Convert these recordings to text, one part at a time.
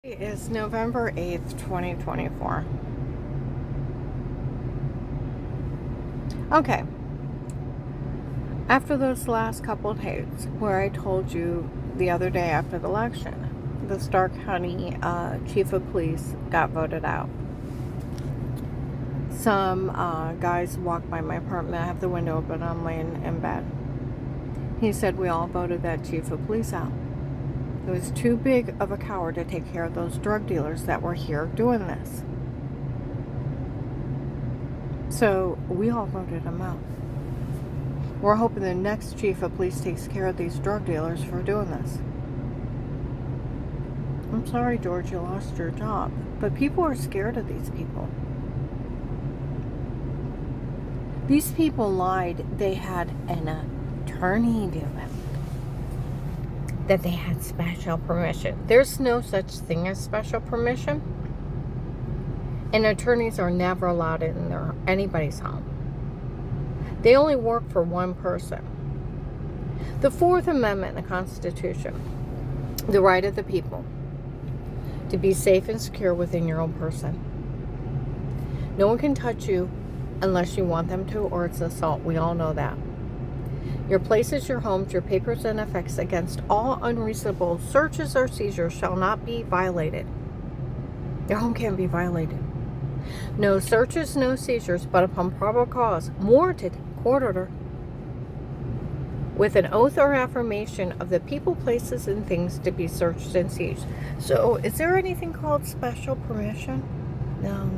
It is November 8th, 2024. Okay, after those last couple of days where I told you the other day after the election, the Stark County Chief of Police got voted out. Some guys walked by my apartment. I have the window open. I'm laying in bed. He said we all voted that Chief of Police out. He was too big of a coward to take care of those drug dealers that were here doing this. So we all voted him out. We're hoping the next chief of police takes care of these drug dealers for doing this. I'm sorry, George, you lost your job. But people are scared of these people. These people lied they had an attorney do it. That they had special permission. There's no such thing as special permission. And attorneys are never allowed in anybody's home. They only work for one person. The Fourth Amendment in the Constitution, the right of the people to be safe and secure within your own person. No one can touch you unless you want them to, or it's assault. We all know that. Your places, your homes, your papers, and effects against all unreasonable searches or seizures shall not be violated. Your home can't be violated. No searches, no seizures, but upon probable cause, warranted, court order, with an oath or affirmation of the people, places, and things to be searched and seized. So, is there anything called special permission? No.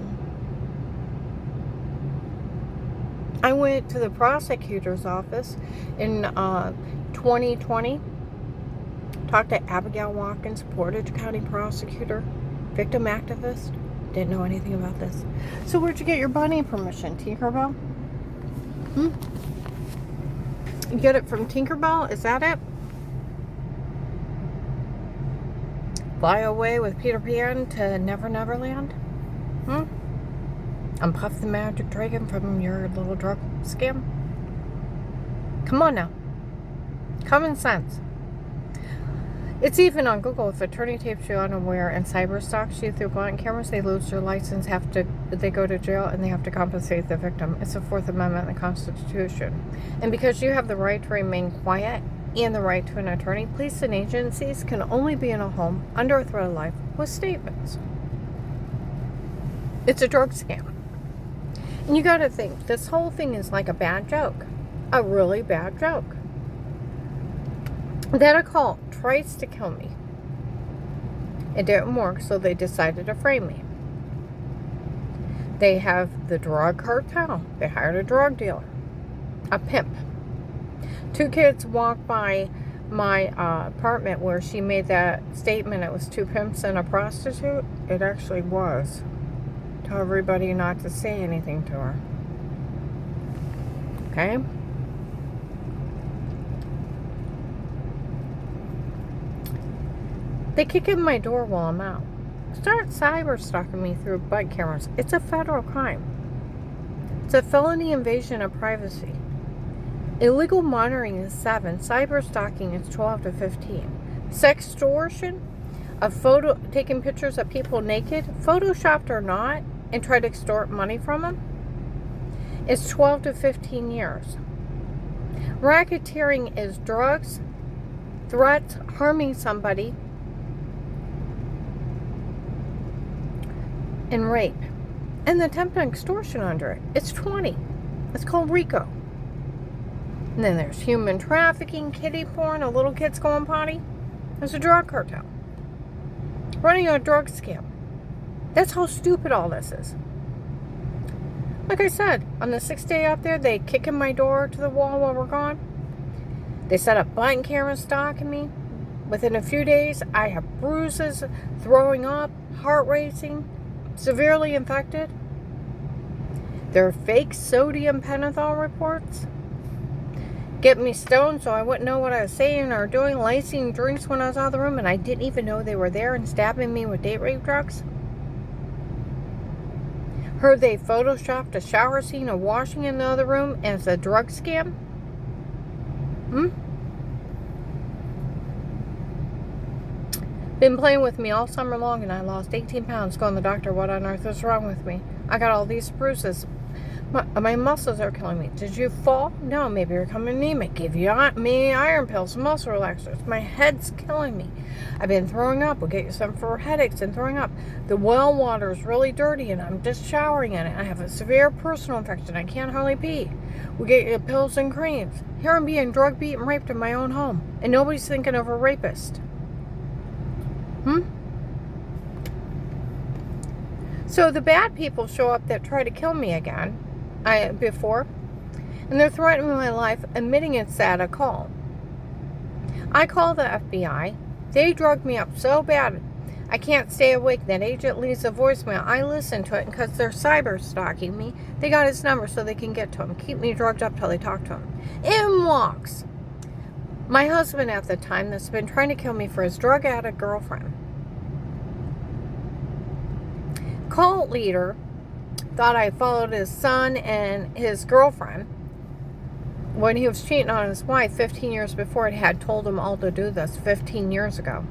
I went to the prosecutor's office in 2020, talked to Abigail Watkins, Portage County prosecutor, victim activist. Didn't know anything about this. So where'd you get your bunny permission? Tinkerbell? You get it from Tinkerbell? Is that it? Fly away with Peter Pan to Never Never Land? I'm Puff the Magic Dragon from your little drug scam? Come on now. Common sense. It's even on Google. If attorney tapes you unaware and cyber stalks you through blunt cameras, they lose their license, they go to jail, and they have to compensate the victim. It's the Fourth Amendment in the Constitution. And because you have the right to remain quiet and the right to an attorney, police and agencies can only be in a home under a threat of life with statements. It's a drug scam. And you gotta think, this whole thing is like a bad joke. A really bad joke. That a cult tries to kill me. It didn't work, so they decided to frame me. They have the drug cartel. They hired a drug dealer. A pimp. 2 kids walked by my apartment where she made that statement it was 2 pimps and a prostitute. It actually was. Tell everybody not to say anything to her. Okay? They kick in my door while I'm out. Start cyber stalking me through butt cameras. It's a federal crime. It's a felony invasion of privacy. Illegal monitoring is 7. Cyber stalking is 12 to 15. Sextortion, taking pictures of people naked, photoshopped or not, and try to extort money from them, is 12 to 15 years. Racketeering is drugs, threats, harming somebody, and rape. And the attempt on extortion under it, it's 20. It's called RICO. And then there's human trafficking, kiddie porn, a little kid's going potty. There's a drug cartel. Running a drug scam. That's how stupid all this is. Like I said, on the 6th day out there, they kick in my door to the wall while we're gone. They set up button cameras stalking me. Within a few days, I have bruises, throwing up, heart racing, severely infected. There are fake sodium pentothal reports. Get me stoned so I wouldn't know what I was saying or doing, lacing drinks when I was out of the room, and I didn't even know they were there, and stabbing me with date rape drugs. Heard they photoshopped a shower scene of washing in the other room as a drug scam. Been playing with me all summer long, and I lost 18 pounds. Going to the doctor. What on earth is wrong with me? I got all these bruises. My muscles are killing me. Did you fall? No, maybe you're coming anemic. Give you me iron pills, muscle relaxers. My head's killing me. I've been throwing up. We'll get you some for headaches and throwing up. The well water is really dirty, and I'm just showering in it. I have a severe personal infection. I can't hardly pee. We'll get you pills and creams. Here I'm being drug, beat, and raped in my own home, and nobody's thinking of a rapist. So the bad people show up that try to kill me again, before, and they're threatening my life, admitting it's at a call. I call the FBI. They drug me up so bad I can't stay awake. That agent leaves a voicemail. I listen to it, because they're cyber stalking me. They got his number so they can get to him. Keep me drugged up till they talk to him. In walks my husband at the time that's been trying to kill me for his drug addict girlfriend. Cult leader thought I followed his son and his girlfriend when he was cheating on his wife 15 years before. It had told him all to do this 15 years ago.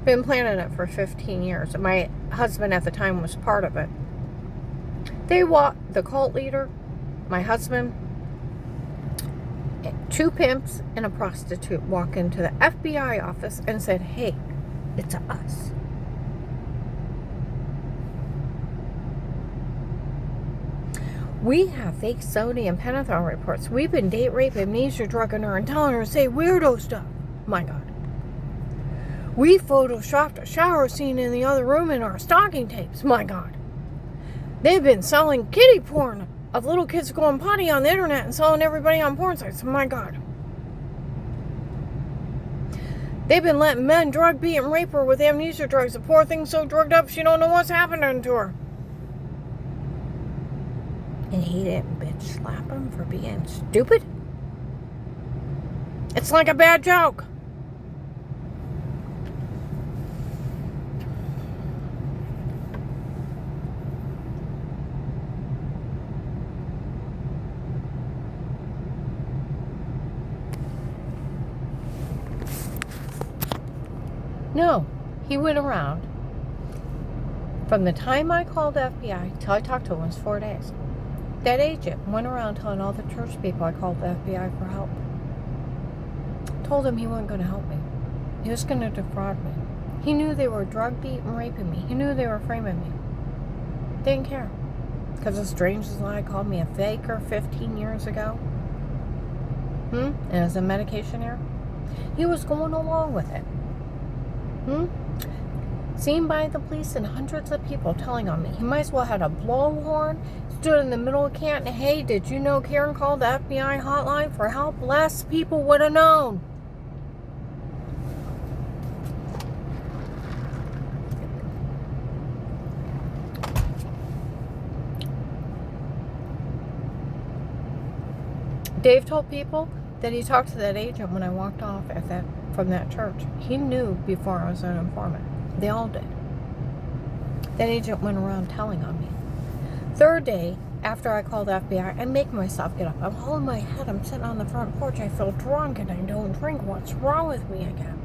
Been planning it for 15 years. My husband at the time was part of it. The cult leader, my husband, 2 pimps, and a prostitute walk into the FBI office and said, "Hey, it's us." We have fake sodium pentothal reports. We've been date rape, amnesia, drugging her, and telling her to say weirdo stuff. My God. We photoshopped a shower scene in the other room in our stocking tapes. My God. They've been selling kiddie porn of little kids going potty on the internet and selling everybody on porn sites. My God. They've been letting men drug, beat, and rape her with amnesia drugs. The poor thing's so drugged up she don't know what's happening to her. And he didn't bitch slap him for being stupid? It's like a bad joke. No, he went around. From the time I called the FBI till I talked to him was 4 days. That agent went around telling all the church people I called the FBI for help. Told him he wasn't going to help me. He was going to defraud me. He knew they were drug, beat, and raping me. He knew they were framing me. Didn't care. Because a stranger's lie called me a faker 15 years ago. And it was a medication error. He was going along with it. Seen by the police and hundreds of people telling on me. He might as well had a blowhorn, stood in the middle of Canton. Hey, did you know Karen called the FBI hotline for help? Less people would have known. Dave told people that he talked to that agent when I walked off from that church. He knew before I was an informant. They all did. That agent went around telling on me. 3rd day after I called the FBI, I make myself get up. I'm holding my head. I'm sitting on the front porch. I feel drunk and I don't drink. What's wrong with me again?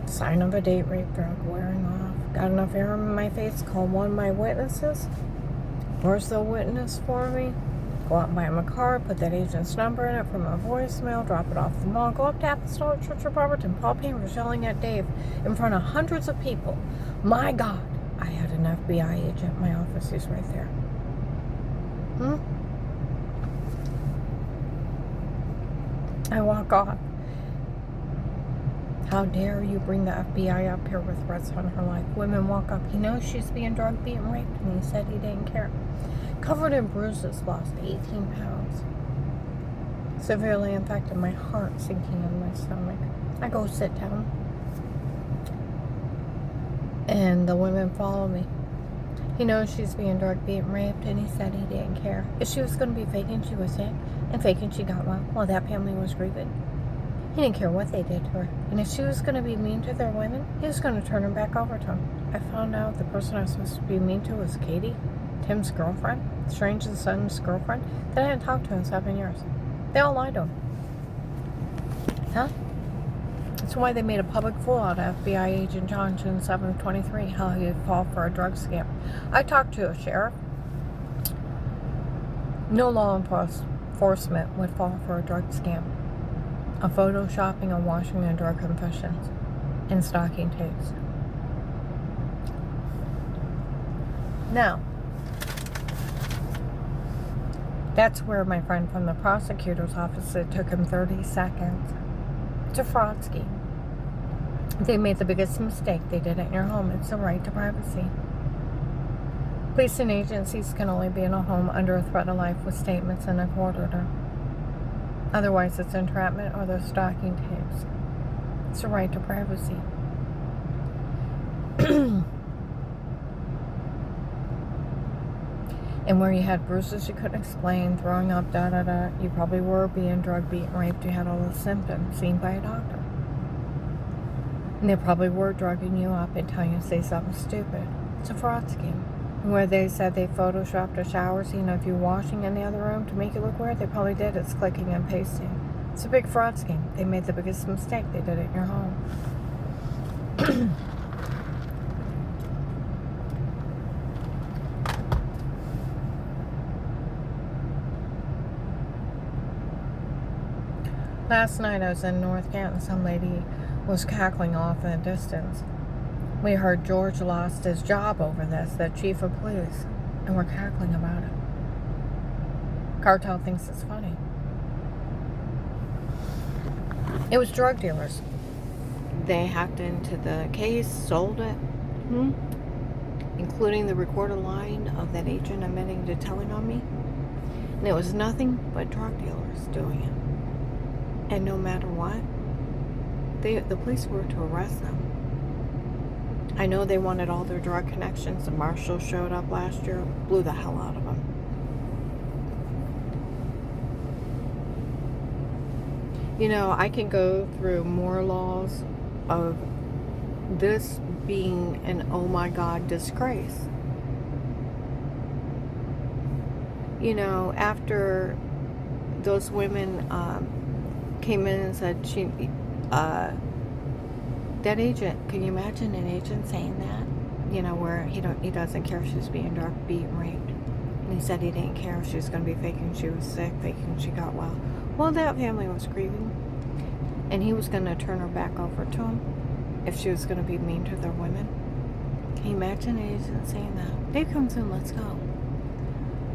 Sign of a date rape, drug wearing off. Got enough air in my face. Call one of my witnesses. Where's the witness for me? Go out and buy him a car, put that agent's number in it from a voicemail, drop it off the mall, go up to Apostolic Church of Barberton. Paul Payne was yelling at Dave in front of hundreds of people. My God, I had an FBI agent in my office. He's right there. I walk off. How dare you bring the FBI up here with threats on her life? Women walk up. He knows she's being drugged, being raped, and he said he didn't care. Covered in bruises, lost 18 pounds. Severely infected, my heart sinking in my stomach. I go sit down. And the women follow me. He knows she's being drugged, being raped, and he said he didn't care. If she was going to be faking she was sick, and faking she got well, that family was grieving. He didn't care what they did to her. And if she was going to be mean to their women, he was going to turn her back over to him. I found out the person I was supposed to be mean to was Katie, Tim's girlfriend, Strange's son's girlfriend, that I hadn't talked to in 7 years. They all lied to him. That's why they made a public fool out of FBI agent John June 7th, 23, how he would fall for a drug scam. I talked to a sheriff. No law enforcement would fall for a drug scam, a photoshopping and washing of drug confessions, and stocking tapes. Now, that's where my friend from the prosecutor's office, it took him 30 seconds. It's a fraud scheme. They made the biggest mistake. They did it in your home. It's a right to privacy. Police and agencies can only be in a home under a threat of life with statements and a court order. Otherwise, it's entrapment or they're stalking tapes. It's a right to privacy. And where you had bruises you couldn't explain, throwing up, you probably were being drugged, beaten, raped, you had all the symptoms seen by a doctor. And they probably were drugging you up and telling you to say something stupid. It's a fraud scheme. Where they said they photoshopped a shower scene of you washing in the other room to make it look weird, they probably did. It's clicking and pasting. It's a big fraud scheme. They made the biggest mistake. They did it in your home. Last night I was in North Canton. Some lady was cackling off in the distance. We heard George lost his job over this, the chief of police, and we're cackling about it. Cartel thinks it's funny. It was drug dealers. They hacked into the case, sold it, including the recorded line of that agent admitting to telling on me. And it was nothing but drug dealers doing it. And no matter what, the police were to arrest them. I know they wanted all their drug connections. The marshal showed up last year, blew the hell out of them. You know, I can go through more laws of this being an oh my God disgrace. You know, after those women came in and said that agent, can you imagine an agent saying that? You know, where he doesn't care if she's being drugged, beaten, raped. And he said he didn't care if she was going to be faking she was sick, faking she got well. Well, that family was grieving. And he was going to turn her back over to him if she was going to be mean to their women. Can you imagine an agent saying that? Dave comes in, let's go.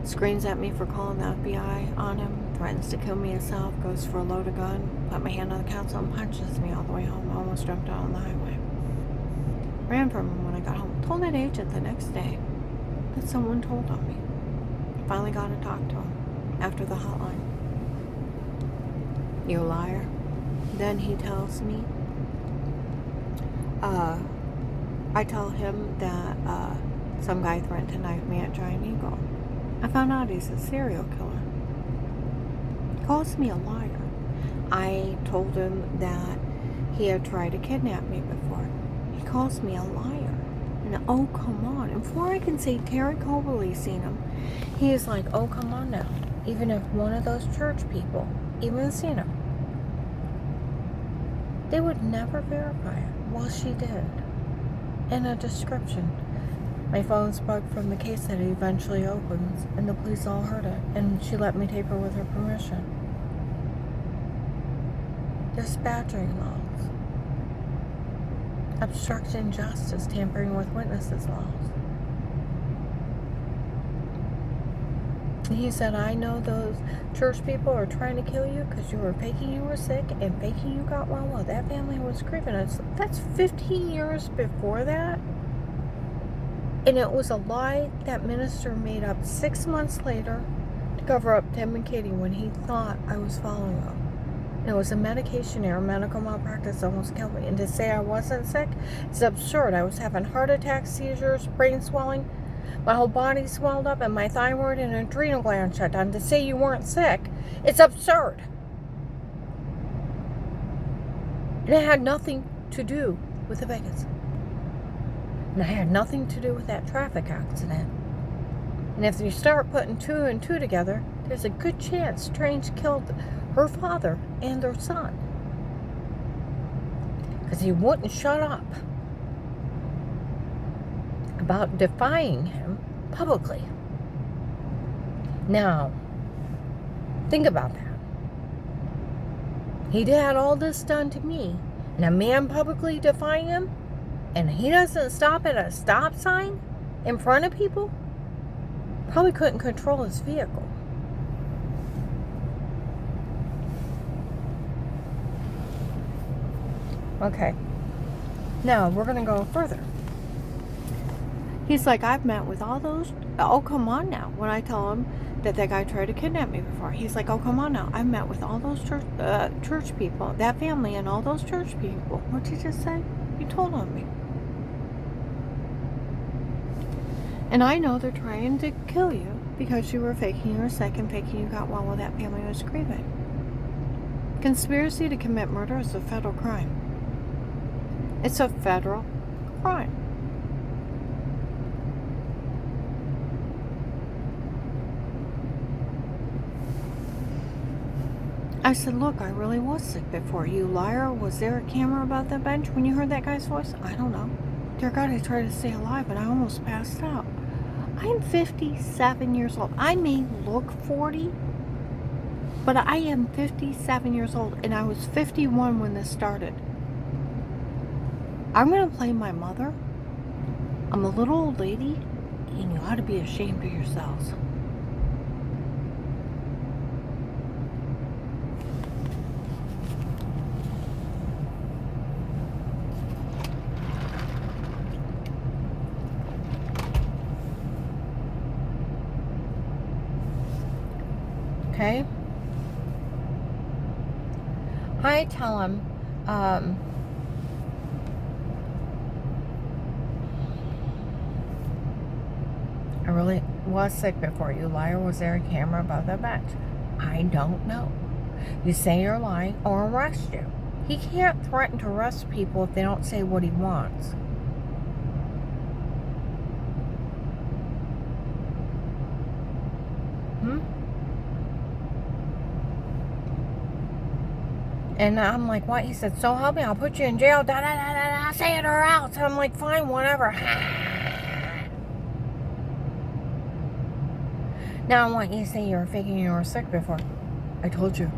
Screams at me for calling the FBI on him. Threatens to kill me himself, goes for a loaded gun, put my hand on the council and punches me all the way home. I almost jumped out on the highway. Ran from him when I got home. Told that agent the next day that someone told on me. Finally got to talk to him after the hotline. You liar. Then he tells me, I tell him that some guy threatened to knife me at Giant Eagle. I found out he's a serial killer. Calls me a liar. I told him that he had tried to kidnap me before. He calls me a liar. And oh, come on. And before I can say Terry Coberly's seen him, he is like, oh, come on now. Even if one of those church people even seen him, they would never verify it. Well, she did. In a description. My phone's bugged from the case that it eventually opens, and the police all heard it, and she let me tape her with her permission. There's badgering laws, obstruction justice, tampering with witnesses laws. He said, I know those church people are trying to kill you because you were faking you were sick and faking you got well. Well, that family was grieving. That's 15 years before that. And it was a lie that minister made up 6 months later to cover up Tim and Katie when he thought I was following them. And it was a medication error, medical malpractice almost killed me. And to say I wasn't sick is absurd. I was having heart attacks, seizures, brain swelling. My whole body swelled up and my thyroid and adrenal gland shut down. To say you weren't sick, it's absurd. And it had nothing to do with the Vegas. And I had nothing to do with that traffic accident. And if you start putting 2 and 2 together, there's a good chance Strange killed her father and their son. because he wouldn't shut up about defying him publicly. Now, think about that. He had all this done to me, and a man publicly defying him, and he doesn't stop at a stop sign in front of people? Probably couldn't control his vehicle. Okay. Now, we're going to go further. He's like, I've met with all those... Oh, come on now. When I tell him that guy tried to kidnap me before, he's like, oh, come on now. I've met with all those church people, that family and all those church people. What'd you just say? You told on me. And I know they're trying to kill you because you were faking you were sick and faking you got well while that family was grieving. Conspiracy to commit murder is a federal crime. It's a federal crime. I said, look, I really was sick before. You liar. Was there a camera above the bench when you heard that guy's voice? I don't know. Dear God, I tried to stay alive and I almost passed out. I'm 57 years old. I may look 40, but I am 57 years old, and I was 51 when this started. I'm going to play my mother. I'm a little old lady, and you ought to be ashamed of yourselves. Okay? I tell him, I really was sick before. You liar. Was there a camera above the bench? I don't know. You say you're lying or arrest you. He can't threaten to arrest people if they don't say what he wants. And I'm like, what? He said, so help me, I'll put you in jail. Da, da, da, da, da, say it or else. I'm like, fine, whatever. Now I want you to say you were faking you were sick before. I told you.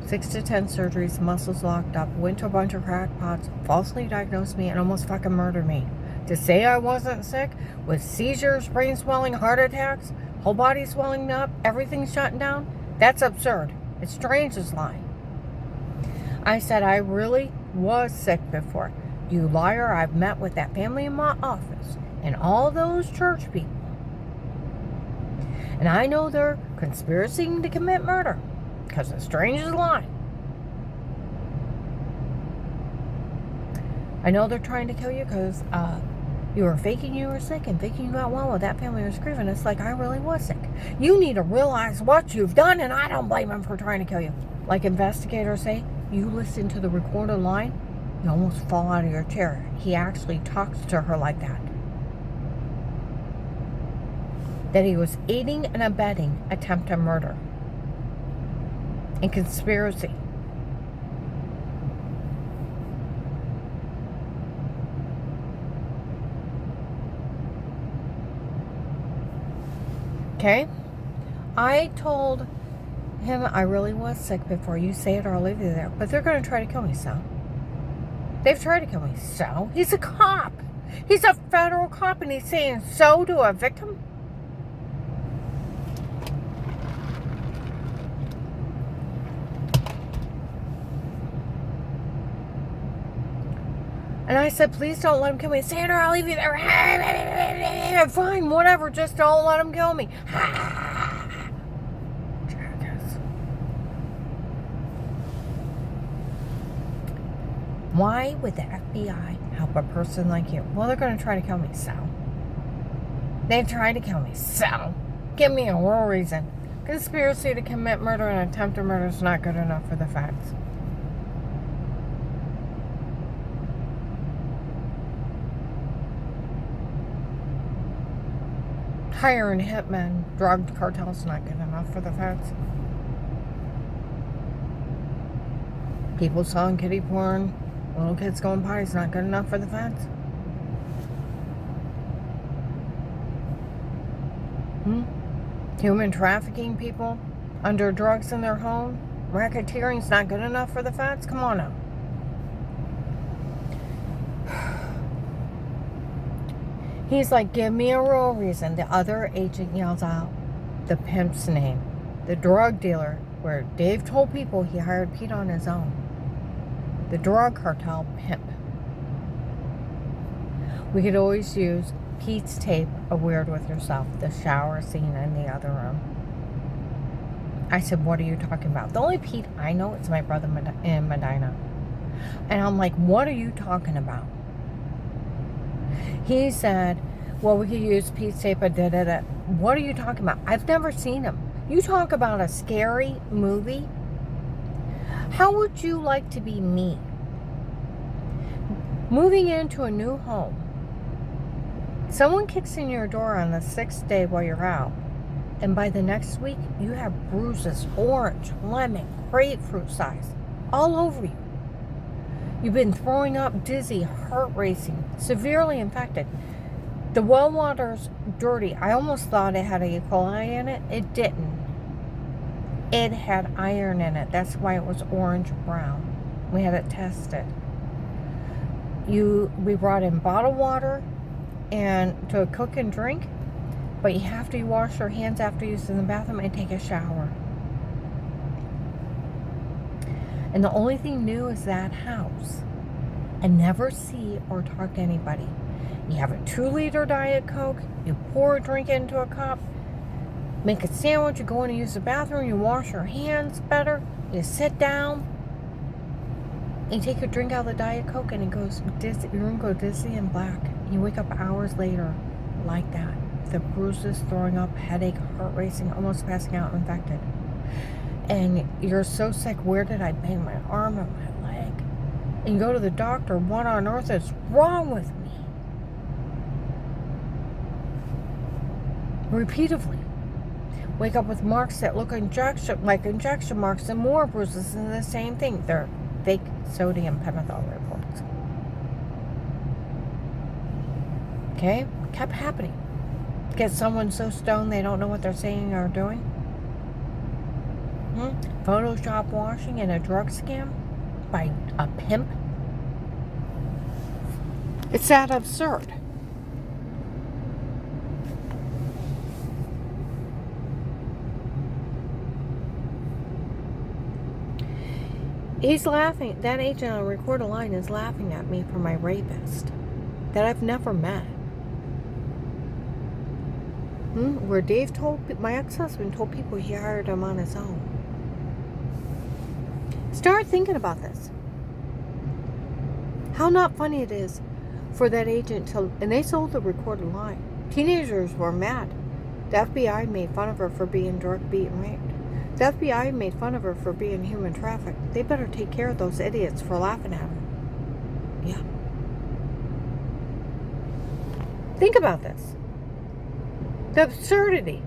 6 to 10 surgeries, muscles locked up, went to a bunch of crackpots, falsely diagnosed me, and almost fucking murdered me. To say I wasn't sick, with seizures, brain swelling, heart attacks, whole body swelling up, everything shutting down, that's absurd. It's strange as lying. I said, I really was sick before. You liar, I've met with that family in my office and all those church people. And I know they're conspiring to commit murder because it's strange as lying. I know they're trying to kill you because you were faking you were sick and faking you got well while that family was grieving. It's like I really was sick. You need to realize what you've done, and I don't blame them for trying to kill you. Like investigators say, you listen to the recorded line, you almost fall out of your chair. He actually talks to her like that. That he was aiding and abetting attempted murder and conspiracy. Okay? I told him I really was sick before. You say it or I'll leave you there. But they're going to try to kill me, so. They've tried to kill me, so. He's a cop. He's a federal cop, and he's saying so to a victim? And I said, please don't let him kill me. Say it or I'll leave you there. Fine, whatever. Just don't let him kill me. Why would the FBI help a person like you? Well, they're going to try to kill me, so. They've tried to kill me, so. Give me a real reason. Conspiracy to commit murder and attempted murder is not good enough for the facts. Hiring hitmen, drug cartels, not good enough for the facts. People selling kiddie porn, Little kids going potty is not good enough for the feds. Human trafficking people under drugs in their home. Racketeering is not good enough for the feds. Come on now. He's like, give me a real reason. The other agent yells out the pimp's name. The drug dealer, where Dave told people he hired Pete on his own. The drug cartel pimp. We could always use Pete's tape of Weird With Yourself, the shower scene in the other room. I said, what are you talking about? The only Pete I know is my brother in Medina. And I'm like, what are you talking about? He said, well, we could use Pete's tape of da-da-da. What are you talking about? I've never seen him. You talk about a scary movie. How would you like to be me? Moving into a new home. Someone kicks in your door on the 6th day while you're out. And by the next week, you have bruises, orange, lemon, grapefruit size, all over you. You've been throwing up, dizzy, heart racing, severely infected. The well water's dirty. I almost thought it had E. coli in it. It didn't. It had iron in it. That's why it was orange-brown. We had it tested. We brought in bottled water and to cook and drink, but you have to wash your hands after using the bathroom and take a shower. And the only thing new is that house. And never see or talk to anybody. You have a 2-liter Diet Coke, you pour a drink into a cup, make a sandwich, you go in and use the bathroom, you wash your hands better, you sit down, you take a drink out of the Diet Coke and it goes dizzy, your room goes dizzy and black. You wake up hours later like that. The bruises, throwing up, headache, heart racing, almost passing out, infected. And you're so sick, where did I bang my arm and my leg? And you go to the doctor, what on earth is wrong with me? Repeatedly. Wake up with marks that look like injection marks and more bruises and the same thing. They're fake sodium pentothal reports. Okay? Kept happening. Get someone so stoned they don't know what they're saying or doing. Photoshop washing in a drug scam by a pimp. It's that absurd. He's laughing. That agent on record a line is laughing at me for my rapist that I've never met. Where Dave told, my ex-husband told people he hired him on his own. Start thinking about this. How not funny it is for that agent to, and they sold the recorded line. Teenagers were mad. The FBI made fun of her for being drug beat and raped. The FBI made fun of her for being human trafficked. They better take care of those idiots for laughing at her. Yeah. Think about this. The absurdity.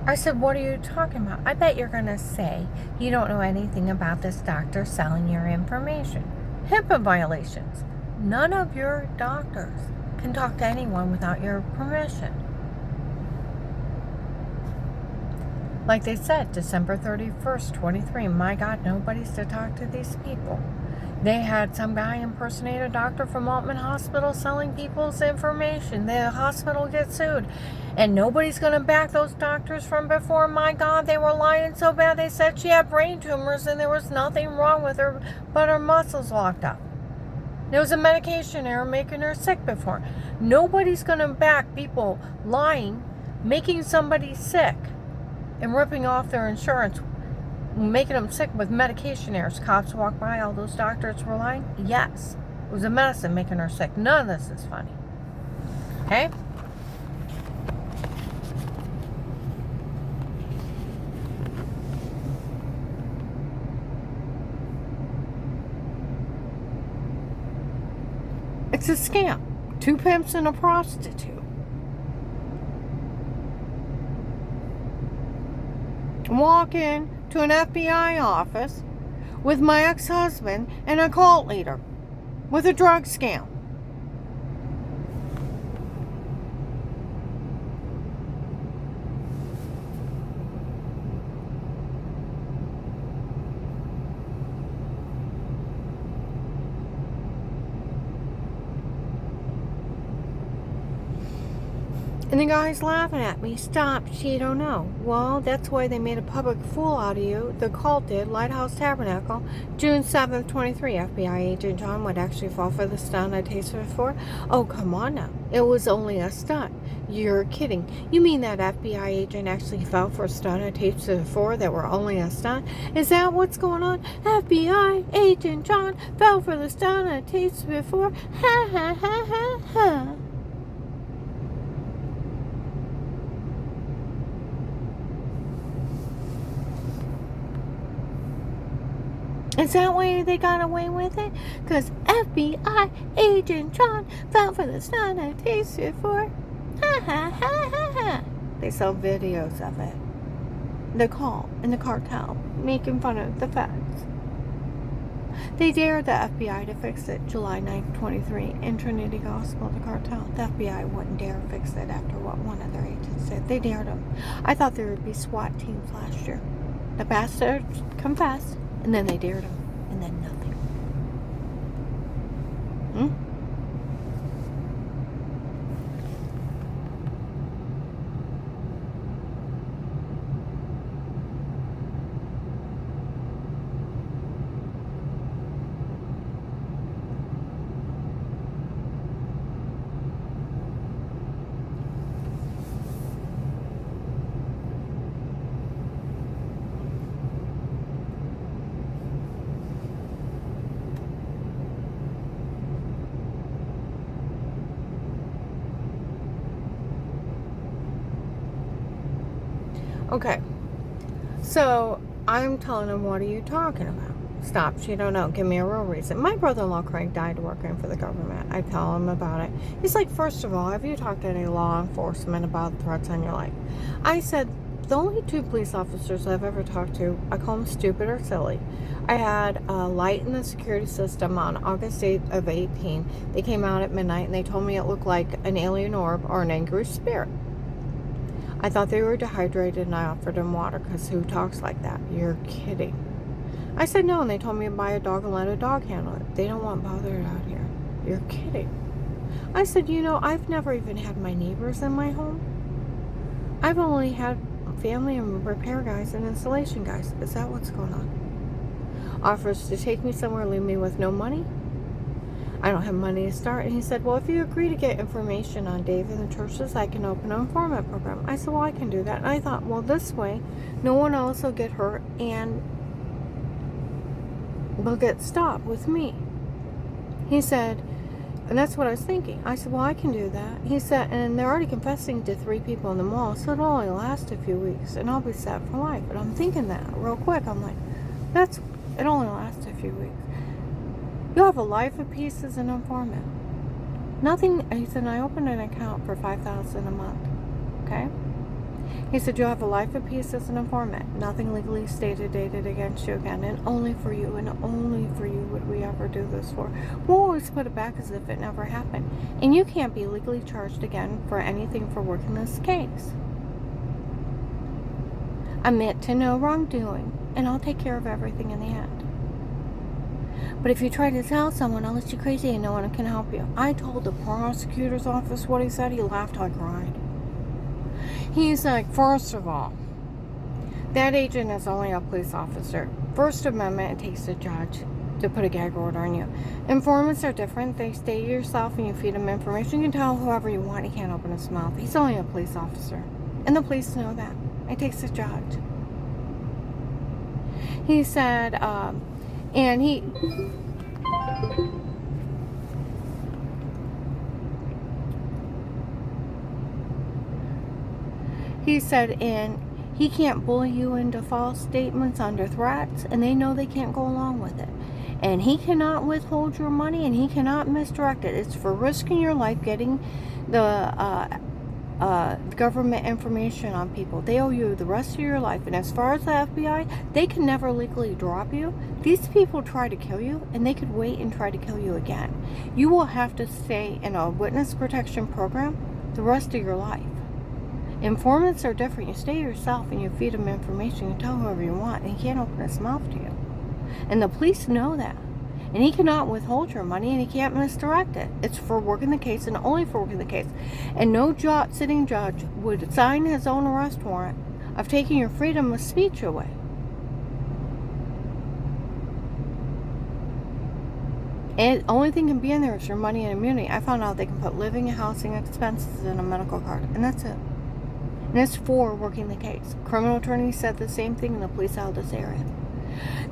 I said, what are you talking about? I bet you're going to say you don't know anything about this doctor selling your information. HIPAA violations. None of your doctors can talk to anyone without your permission. Like they said, December 31st, 23. My God, nobody's to talk to these people. They had some guy impersonate a doctor from Altman Hospital selling people's information. The hospital gets sued. And nobody's going to back those doctors from before. My God, they were lying so bad. They said she had brain tumors and there was nothing wrong with her, but her muscles locked up. There was a medication error making her sick before. Nobody's going to back people lying, making somebody sick, and ripping off their insurance, making them sick with medication errors. Cops walk by, all those doctors were lying? Yes. It was a medicine making her sick. None of this is funny. Okay? It's a scam. 2 pimps and a prostitute. walk in to an FBI office with my ex-husband and a cult leader with a drug scam. And the guy's laughing at me. Stop, she don't know. Well, that's why they made a public fool out of you. The cult did. Lighthouse Tabernacle, June 7th, 23. FBI agent John would actually fall for the stunt I tasted before. Oh, come on now. It was only a stunt. You're kidding. You mean that FBI agent actually fell for a stunt I tasted before that were only a stunt? Is that what's going on? FBI agent John fell for the stunt I tasted before. Ha ha ha ha ha. Is that why they got away with it? Because FBI agent John fell for the stunt I tasted for. Ha ha ha ha ha. They sell videos of it. The call and the cartel making fun of the feds. They dared the FBI to fix it July 9th, 23 in Trinity Gospel, the cartel. The FBI wouldn't dare fix it after what one of their agents did. They dared them. I thought there would be SWAT teams last year. The bastards confessed. And then they dared him. And then nothing. Okay, so I'm telling him, what are you talking about? Stop, she don't know. Give me a real reason. My brother-in-law Craig died working for the government. I tell him about it. He's like, first of all, have you talked to any law enforcement about threats on your life? I said, the only 2 police officers I've ever talked to, I call them stupid or silly. I had a light in the security system on August 8th of 18. They came out at midnight and they told me it looked like an alien orb or an angry spirit. I thought they were dehydrated and I offered them water because who talks like that? You're kidding. I said no, and they told me to buy a dog and let a dog handle it. They don't want bothered out here. You're kidding. I said, you know, I've never even had my neighbors in my home. I've only had family and repair guys and installation guys. Is that what's going on? Offers to take me somewhere, leave me with no money. I don't have money to start. And he said, well, if you agree to get information on David and the churches, I can open an informant program. I said, well, I can do that. And I thought, well, this way, no one else will get hurt and will get stopped with me. He said, and that's what I was thinking. I said, well, I can do that. He said, and they're already confessing to 3 people in the mall, so it'll only last a few weeks, and I'll be set for life. But I'm thinking that real quick. I'm like, it only lasts a few weeks. You'll have a life of peace as an informant. Nothing, he said, I opened an account for $5,000 a month. Okay? He said, you'll have a life of peace as an informant. Nothing legally stated, dated against you again. And only for you, and only for you would we ever do this for. We'll always put it back as if it never happened. And you can't be legally charged again for anything for working this case. Admit to no wrongdoing, and I'll take care of everything in the end. But if you try to tell someone else you're crazy and no one can help you. I told the prosecutor's office what he said. He laughed, I cried. He's like, first of all, that agent is only a police officer. First Amendment, it takes a judge to put a gag order on you. Informants are different. They stay yourself and you feed them information. You can tell whoever you want. He can't open his mouth. He's only a police officer. And the police know that. It takes a judge. He said, and he said, and he can't bully you into false statements under threats, and they know they can't go along with it. And he cannot withhold your money, and he cannot misdirect it. It's for risking your life getting the government information on people. They owe you the rest of your life. And as far as the FBI, they can never legally drop you. These people try to kill you, and they could wait and try to kill you again. You will have to stay in a witness protection program the rest of your life. Informants are different. You stay yourself and you feed him information. You tell whoever you want, and he can't open his mouth to you. And the police know that. And he cannot withhold your money, and he can't misdirect it. It's for working the case and only for working the case. And no sitting judge would sign his own arrest warrant of taking your freedom of speech away. And the only thing can be in there is your money and immunity. I found out they can put living and housing expenses in a medical card, and that's it. And it's for working the case. Criminal attorneys said the same thing in the police out of this area.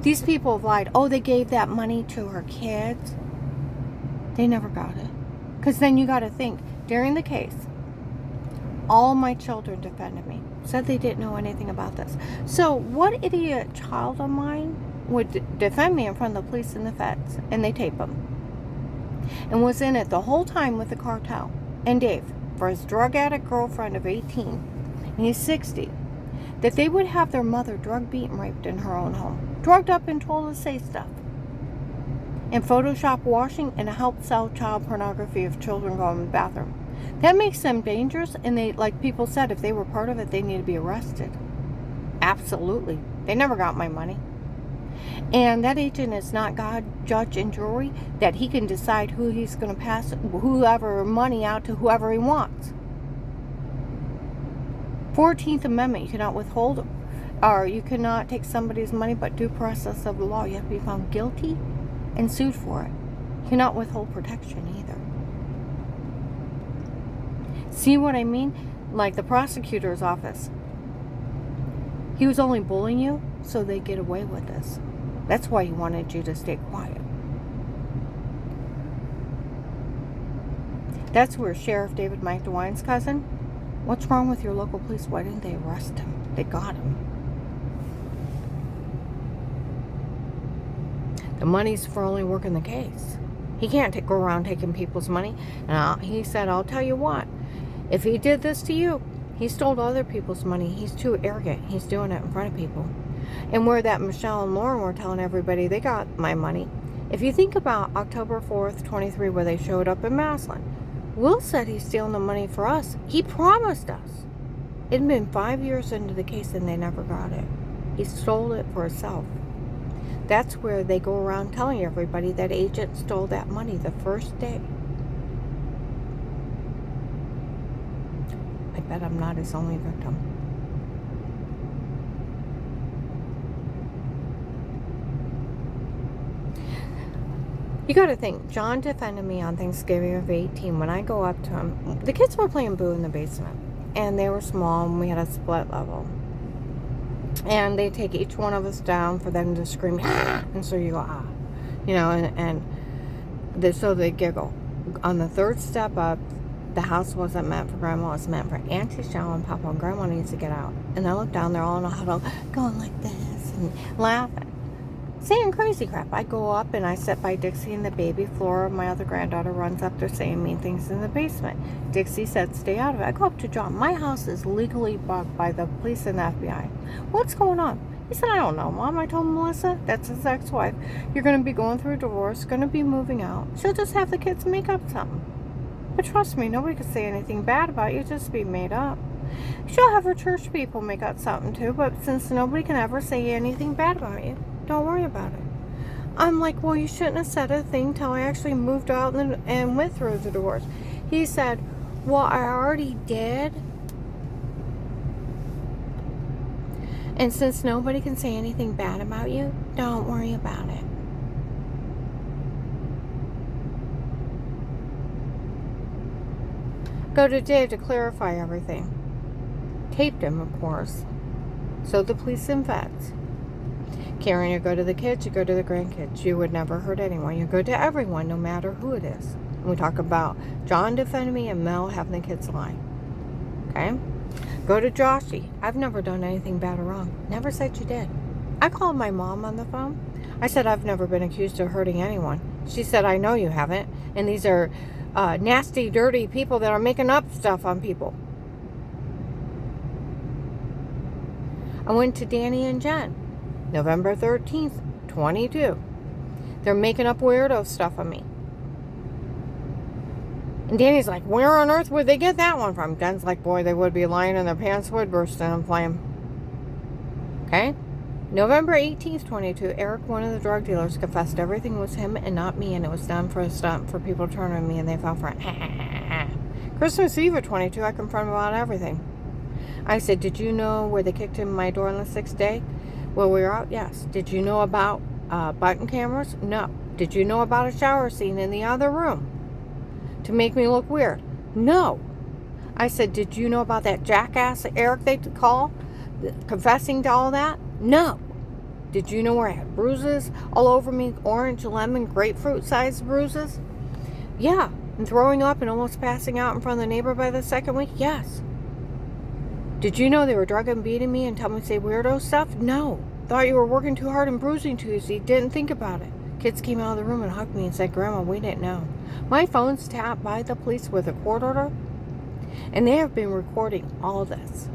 These people have lied. Oh, they gave that money to her kids. They never got it. Because then you got to think, during the case, all my children defended me. Said they didn't know anything about this. So what idiot child of mine would defend me in front of the police and the feds? And they tape him. And was in it the whole time with the cartel. And Dave, for his drug addict girlfriend of 18, and he's 60, that they would have their mother drug beat and raped in her own home. Drugged up and told to say stuff. And Photoshop washing and help sell child pornography of children going to the bathroom. That makes them dangerous, and they, like people said, if they were part of it, they need to be arrested. Absolutely. They never got my money. And that agent is not God, judge, and jury, that he can decide who he's going to pass whoever money out to whoever he wants. 14th Amendment, you cannot withhold, or you cannot take somebody's money but due process of the law. You have to be found guilty and sued for it. You cannot withhold protection either. See what I mean? Like the prosecutor's office. He was only bullying you so they get away with this. That's why he wanted you to stay quiet. That's where Sheriff David Mike DeWine's cousin. What's wrong with your local police? Why didn't they arrest him? They got him. The money's for only working the case. He can't go around taking people's money. And he said, I'll tell you what. If he did this to you, he stole other people's money. He's too arrogant. He's doing it in front of people. And where that Michelle and Lauren were telling everybody they got my money. If you think about October 4th, 23, where they showed up in Maslin, Will said he's stealing the money for us. He promised us. It had been 5 years into the case and they never got it. He stole it for himself. That's where they go around telling everybody that agent stole that money the first day. I bet I'm not his only victim. You got to think, John defended me on Thanksgiving of 18. When I go up to him, the kids were playing Boo in the basement. And they were small, and we had a split level. And they take each one of us down for them to scream, ah! And so you go, ah. You know, so they giggle. On the third step up, the house wasn't meant for Grandma. It was meant for Auntie Shell and Papa. And Grandma needs to get out. And I look down, they're all in a huddle, going like this, and laughing. Saying crazy crap. I go up and I sit by Dixie and the baby. Flora, my other granddaughter, runs up there saying mean things in the basement. Dixie said, stay out of it. I go up to John. My house is legally bugged by the police and the FBI. What's going on? He said, I don't know, Mom. I told Melissa, that's his ex-wife, you're going to be going through a divorce, going to be moving out. She'll just have the kids make up something. But trust me, nobody could say anything bad about you. Just be made up. She'll have her church people make up something too, but since nobody can ever say anything bad about you, don't worry about it. I'm like, well, you shouldn't have said a thing till I actually moved out and went through the divorce. He said, well, I already did. And since nobody can say anything bad about you, don't worry about it. Go to Dave to clarify everything. Taped him, of course. So the police and vets. Karen, you go to the kids, you go to the grandkids. You would never hurt anyone. You go to everyone, no matter who it is. And we talk about John defending me and Mel having the kids lie. Okay? Go to Joshy. I've never done anything bad or wrong. Never said you did. I called my mom on the phone. I said, I've never been accused of hurting anyone. She said, I know you haven't. And these are nasty, dirty people that are making up stuff on people. I went to Danny and Jen, November 13th, 22. They're making up weirdo stuff on me. And Danny's like, where on earth would they get that one from? Jen's like, boy, they would be lying and their pants would burst in flame. Okay? November 18th, 22, Eric, one of the drug dealers, confessed everything was him and not me, and it was done for a stunt for people to turn on me, and they fell for it. Christmas Eve of 22, I confronted about everything. I said, did you know where they kicked in my door on the 6th day? Well, we were out? Yes. Did you know about button cameras? No. Did you know about a shower scene in the other room to make me look weird? No. I said, did you know about that jackass Eric they call confessing to all that? No. Did you know where I had bruises all over me? Orange, lemon, grapefruit sized bruises? Yeah. And throwing up and almost passing out in front of the neighbor by the second week? Yes. Did you know they were drugging and beating me and telling me to say weirdo stuff? No. Thought you were working too hard and bruising too easy. Didn't think about it. Kids came out of the room and hugged me and said, Grandma, we didn't know. My phone's tapped by the police with a court order, and they have been recording all this.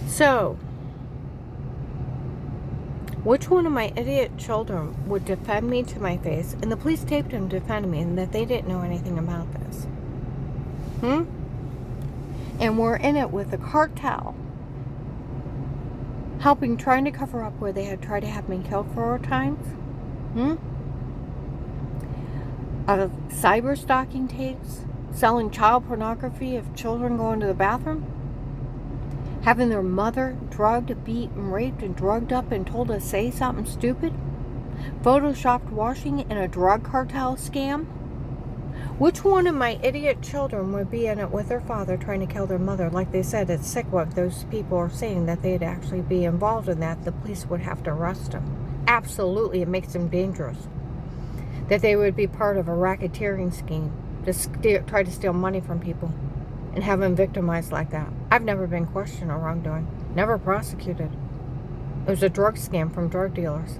So, which one of my idiot children would defend me to my face, and the police taped him to defend me, and that they didn't know anything about this? And we're in it with a cartel, trying to cover up where they had tried to have me killed 4 times? Cyber stalking tapes, selling child pornography of children going to the bathroom, having their mother drugged, beat, and raped, and drugged up and told to say something stupid, photoshopped washing in a drug cartel scam. Which one of my idiot children would be in it with their father trying to kill their mother? Like they said, it's sick what those people are saying, that they'd actually be involved in that. The police would have to arrest them. Absolutely, it makes them dangerous. That they would be part of a racketeering scheme to try to steal money from people and have them victimized like that. I've never been questioned or wrongdoing. Never prosecuted. It was a drug scam from drug dealers.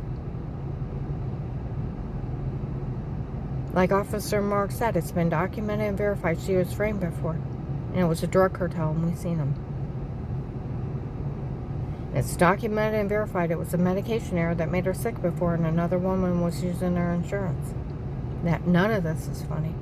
Like Officer Mark said, it's been documented and verified she was framed before. And it was a drug cartel, and we've seen them. It's documented and verified it was a medication error that made her sick before, and another woman was using her insurance. That none of this is funny.